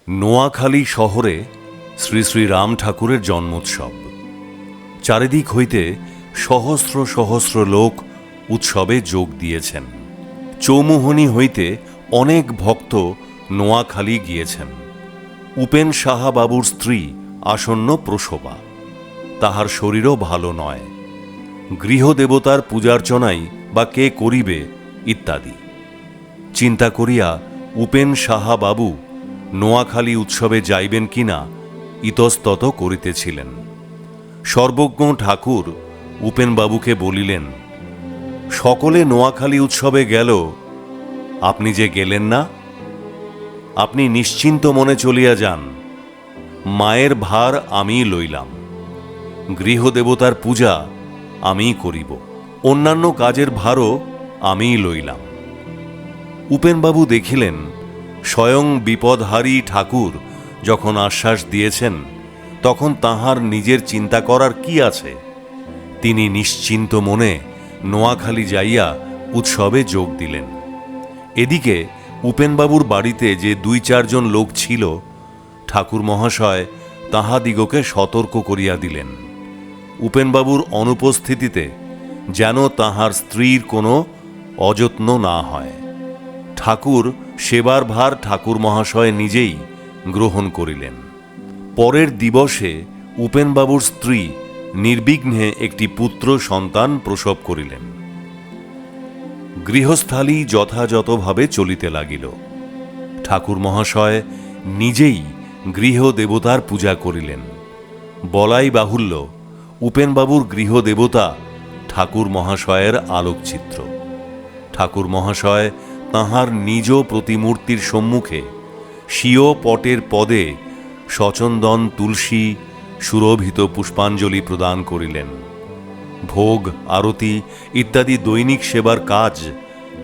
নোয়াখালী শহরে শ্রী শ্রী রাম ঠাকুরের জন্মোৎসব। চারিদিক হইতে সহস্র সহস্র লোক উৎসবে যোগ দিয়েছেন। চৌমুহনী হইতে অনেক ভক্ত নোয়াখালী গিয়েছেন। উপেন সাহা বাবুর স্ত্রী আসন্ন প্রসবা, তাহার শরীরও ভালো নয়। গৃহদেবতার পূজার্চনাই বা কে করিবে ইত্যাদি চিন্তা করিয়া উপেন সাহা বাবু নোয়াখালী উৎসবে যাইবেন কিনা ইতস্তত করিতেছিলেন। সর্বজ্ঞ ঠাকুর উপেনবাবুকে বলিলেন, সকলে নোয়াখালী উৎসবে গেল, আপনি যে গেলেন না? আপনি নিশ্চিন্ত মনে চলিয়া যান, মায়ের ভার আমিই লইলাম, গৃহদেবতার পূজা আমিই করিব, অন্যান্য কাজের ভারও আমিই লইলাম। উপেনবাবু দেখিলেন স্বয়ং বিপদহারী ঠাকুর যখন আশ্বাস দিয়েছেন, তখন তাহার নিজের চিন্তা করার কি আছে। তিনি নিশ্চিন্ত মনে নোয়াখালী যাইয়া উৎসবে যোগ দিলেন। এদিকে উপেনবাবুর বাড়িতে যে ২-৪ জন লোক ছিল, ঠাকুর মহাশয় তাহাদিগকে সতর্ক করিয়া দিলেন, উপেনবাবুর অনুপস্থিতিতে যেন তাহার স্ত্রীর কোনো অযত্ন না হয়। ঠাকুর সেবার ভার ঠাকুর মহাশয় নিজেই গ্রহণ করিলেন। পরের দিবসে উপেনবাবুর স্ত্রী নির্বিঘ্নে একটি পুত্র সন্তান প্রসব করিলেন। গৃহস্থালী যথাযথভাবে চলিতে লাগিল। ঠাকুর মহাশয় নিজেই গৃহদেবতার পূজা করিলেন। বলাই বাহুল্য, উপেনবাবুর গৃহদেবতা ঠাকুর মহাশয়ের আলোকচিত্র। ঠাকুর মহাশয় তাঁহার নিজ প্রতিমূর্তির সম্মুখে স্বীয় পটের পদে সচন্দন তুলসী সুরভিত পুষ্পাঞ্জলি প্রদান করিলেন। ভোগ আরতি ইত্যাদি দৈনিক সেবার কাজ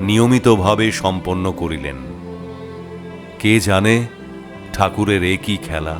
নিয়মিতভাবে সম্পন্ন করিলেন। কে জানে ঠাকুরের একই খেলা।